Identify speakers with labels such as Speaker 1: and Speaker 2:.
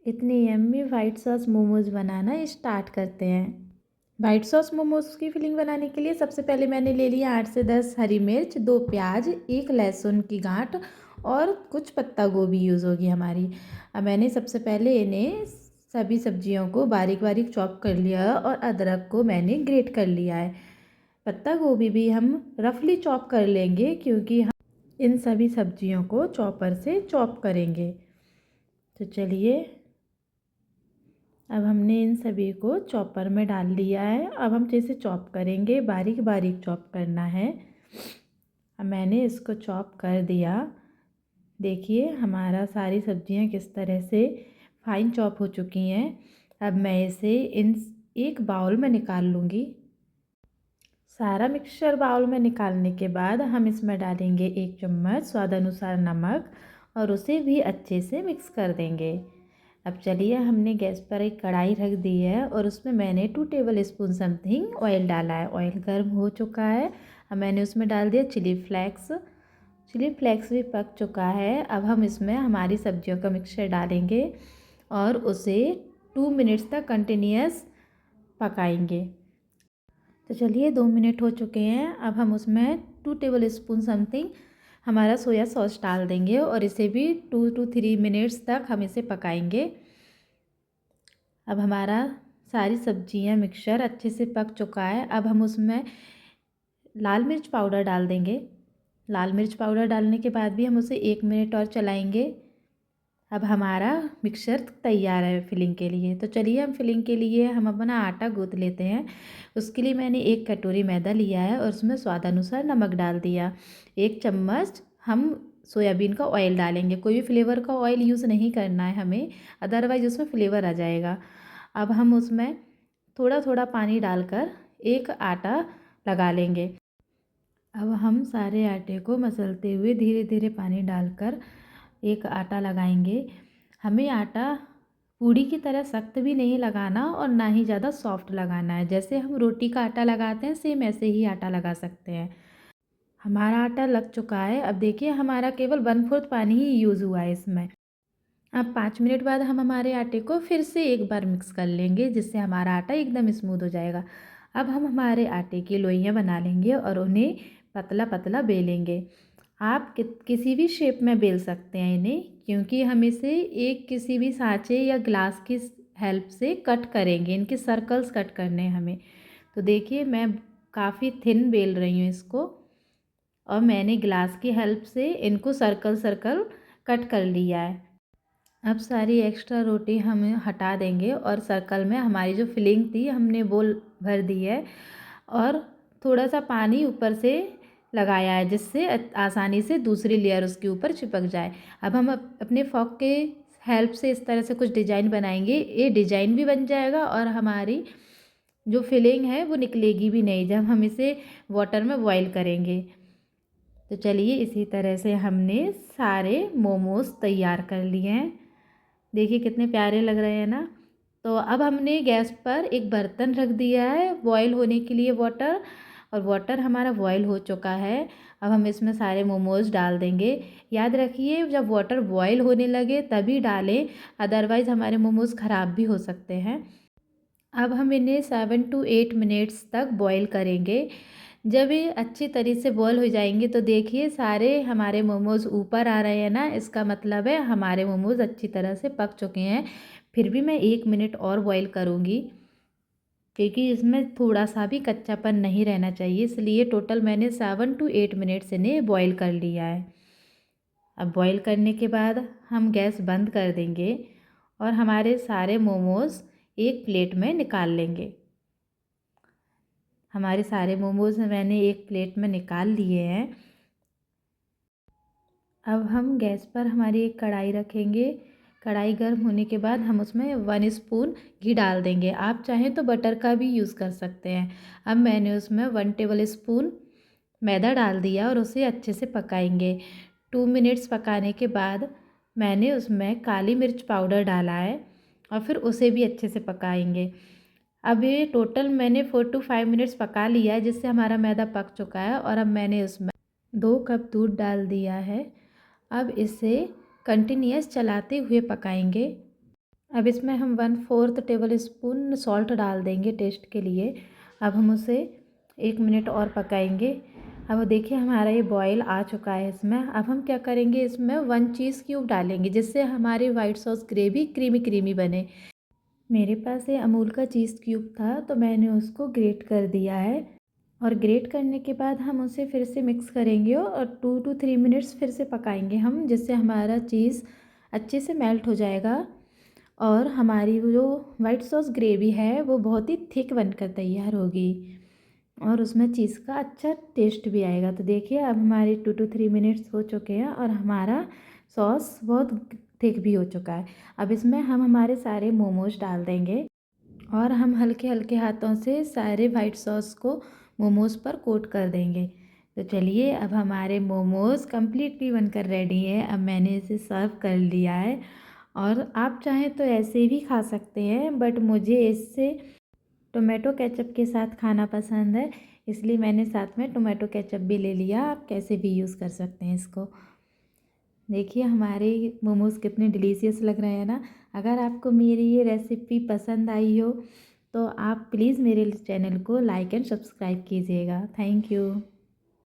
Speaker 1: इतनी yummy white sauce momos बनाना start करते हैं। वाइट सॉस मोमोज़ की फिलिंग बनाने के लिए सबसे पहले मैंने ले लिया 8 से 10 हरी मिर्च, 2 प्याज, 1 लहसुन की गांठ और कुछ पत्ता गोभी यूज़ होगी हमारी। अब मैंने सबसे पहले इन्हें सभी सब्जियों को बारीक बारीक चॉप कर लिया और अदरक को मैंने ग्रेट कर लिया है। पत्ता गोभी भी हम रफली चॉप कर लेंगे क्योंकि हम इन सभी सब्जियों को चॉपर से चॉप करेंगे। तो चलिए, अब हमने इन सभी को चॉपर में डाल लिया है। अब हम जैसे चॉप करेंगे, बारीक बारीक चॉप करना है। अब मैंने इसको चॉप कर दिया। देखिए हमारा सारी सब्जियां किस तरह से फाइन चॉप हो चुकी हैं। अब मैं इसे इन एक बाउल में निकाल लूँगी। सारा मिक्सचर बाउल में निकालने के बाद हम इसमें डालेंगे 1 चम्मच स्वाद अनुसार नमक और उसे भी अच्छे से मिक्स कर देंगे। अब चलिए, हमने गैस पर एक कढ़ाई रख दी है और उसमें मैंने 2 टेबल स्पून समथिंग ऑयल डाला है। ऑयल गर्म हो चुका है। अब मैंने उसमें डाल दिया चिली फ्लेक्स। चिली फ्लेक्स भी पक चुका है। अब हम इसमें हमारी सब्जियों का मिक्सचर डालेंगे और उसे 2 मिनट्स तक कंटिन्यूस पकाएंगे। तो चलिए, 2 मिनट हो चुके हैं। अब हम उसमें 2 टेबल स्पून समथिंग हमारा सोया सॉस डाल देंगे और इसे भी 2 to 3 मिनट्स तक हम इसे पकाएंगे। अब हमारा सारी सब्जियां मिक्सचर अच्छे से पक चुका है। अब हम उसमें लाल मिर्च पाउडर डाल देंगे। लाल मिर्च पाउडर डालने के बाद भी हम उसे 1 मिनट और चलाएंगे। अब हमारा मिक्सचर तैयार है फिलिंग के लिए। तो चलिए, हम फिलिंग के लिए हम अपना आटा गूँथ लेते हैं। उसके लिए मैंने 1 कटोरी मैदा लिया है और उसमें स्वादानुसार नमक डाल दिया। 1 चम्मच हम सोयाबीन का ऑयल डालेंगे। कोई भी फ्लेवर का ऑयल यूज़ नहीं करना है हमें, अदरवाइज़ उसमें फ्लेवर आ जाएगा। अब हम उसमें थोड़ा थोड़ा पानी डालकर एक आटा लगा लेंगे। अब हम सारे आटे को मसलते हुए धीरे धीरे पानी डालकर एक आटा लगाएंगे। हमें आटा पूड़ी की तरह सख्त भी नहीं लगाना और ना ही ज़्यादा सॉफ्ट लगाना है। जैसे हम रोटी का आटा लगाते हैं, सेम ऐसे ही आटा लगा सकते हैं। हमारा आटा लग चुका है। अब देखिए, हमारा केवल 1/4 पानी ही यूज़ हुआ है इसमें। अब 5 मिनट बाद हम हमारे आटे को फिर से एक बार मिक्स कर लेंगे, जिससे हमारा आटा एकदम स्मूथ हो जाएगा। अब हम हमारे आटे की लोइयाँ बना लेंगे और उन्हें पतला पतला बेलेंगे। आप किसी भी शेप में बेल सकते हैं इन्हें, क्योंकि हम इसे एक किसी भी सांचे या ग्लास की हेल्प से कट करेंगे। इनके सर्कल्स कट करने हैं हमें। तो देखिए, मैं काफ़ी थिन बेल रही हूँ इसको और मैंने ग्लास की हेल्प से इनको सर्कल सर्कल कट कर लिया है। अब सारी एक्स्ट्रा रोटी हम हटा देंगे और सर्कल में हमारी जो फिलिंग थी हमने वो भर दी है और थोड़ा सा पानी ऊपर से लगाया है, जिससे आसानी से दूसरी लेयर उसके ऊपर चिपक जाए। अब हम अपने फॉक के हेल्प से इस तरह से कुछ डिज़ाइन बनाएंगे। ये डिज़ाइन भी बन जाएगा और हमारी जो फिलिंग है वो निकलेगी भी नहीं जब हम इसे वाटर में बॉईल करेंगे। तो चलिए, इसी तरह से हमने सारे मोमोज़ तैयार कर लिए हैं। देखिए कितने प्यारे लग रहे हैं ना। तो अब हमने गैस पर एक बर्तन रख दिया है बॉईल होने के लिए वाटर, और वाटर हमारा बॉईल हो चुका है। अब हम इसमें सारे मोमोज़ डाल देंगे। याद रखिए, जब वाटर बॉईल होने लगे तभी डालें, अदरवाइज़ हमारे मोमोज़ ख़राब भी हो सकते हैं। अब हम इन्हें 7 to 8 मिनट्स तक बॉईल करेंगे। जब ये अच्छी तरह से बॉईल हो जाएंगे तो देखिए सारे हमारे मोमोज़ ऊपर आ रहे हैं ना, इसका मतलब है हमारे मोमोज़ अच्छी तरह से पक चुके हैं। फिर भी मैं 1 मिनट और बॉईल करूँगी, क्योंकि इसमें थोड़ा सा भी कच्चापन नहीं रहना चाहिए, इसलिए टोटल मैंने 7 to 8 मिनट्स इन्हें बॉईल कर लिया है। अब बॉईल करने के बाद हम गैस बंद कर देंगे और हमारे सारे मोमोज़ एक प्लेट में निकाल लेंगे। हमारे सारे मोमोज़ मैंने एक प्लेट में निकाल लिए हैं। अब हम गैस पर हमारी एक कढ़ाई रखेंगे। कढ़ाई गर्म होने के बाद हम उसमें 1 स्पून घी डाल देंगे। आप चाहें तो बटर का भी यूज़ कर सकते हैं। अब मैंने उसमें 1 टेबल स्पून मैदा डाल दिया और उसे अच्छे से पकाएंगे। 2 मिनट्स पकाने के बाद मैंने उसमें काली मिर्च पाउडर डाला है और फिर उसे भी अच्छे से पकाएंगे। अब ये टोटल मैंने 4 to 5 मिनट्स पका लिया है, जिससे हमारा मैदा पक चुका है। और अब मैंने उसमें 2 कप दूध डाल दिया है। अब इसे कंटिन्यूअस चलाते हुए पकाएंगे। अब इसमें हम 1/4 टेबल स्पून सॉल्ट डाल देंगे टेस्ट के लिए। अब हम उसे 1 मिनट और पकाएंगे। अब देखिए हमारा ये बॉयल आ चुका है इसमें। अब हम क्या करेंगे, इसमें 1 चीज़ क्यूब डालेंगे जिससे हमारी white sauce gravy creamy creamy बने। मेरे पास ये अमूल का चीज़ क्यूब था तो मैंने उसको ग्रेट कर दिया है, और ग्रेट करने के बाद हम उसे फिर से मिक्स करेंगे और 2 to 3 मिनट्स फिर से पकाएंगे हम, जिससे हमारा चीज़ अच्छे से मेल्ट हो जाएगा और हमारी वो जो वाइट सॉस ग्रेवी है वो बहुत ही थिक बनकर तैयार होगी और उसमें चीज़ का अच्छा टेस्ट भी आएगा। तो देखिए अब हमारे 2 to 3 मिनट्स हो चुके हैं और हमारा सॉस बहुत थिक भी हो चुका है। अब इसमें हम हमारे सारे मोमोज डाल देंगे और हम हल्के हल्के हाथों से सारे वाइट सॉस को मोमोज़ पर कोट कर देंगे। तो चलिए अब हमारे मोमोज़ कम्प्लीटली बनकर रेडी है। अब मैंने इसे सर्व कर लिया है और आप चाहें तो ऐसे भी खा सकते हैं, बट मुझे इससे टोमेटो केचप के साथ खाना पसंद है, इसलिए मैंने साथ में टोमेटो केचप भी ले लिया। आप कैसे भी यूज़ कर सकते हैं इसको। देखिए हमारे मोमोज़ कितने डिलीशियस लग रहे हैं ना। अगर आपको मेरी ये रेसिपी पसंद आई हो तो आप प्लीज़ मेरे चैनल को लाइक एंड सब्सक्राइब कीजिएगा। Thank you.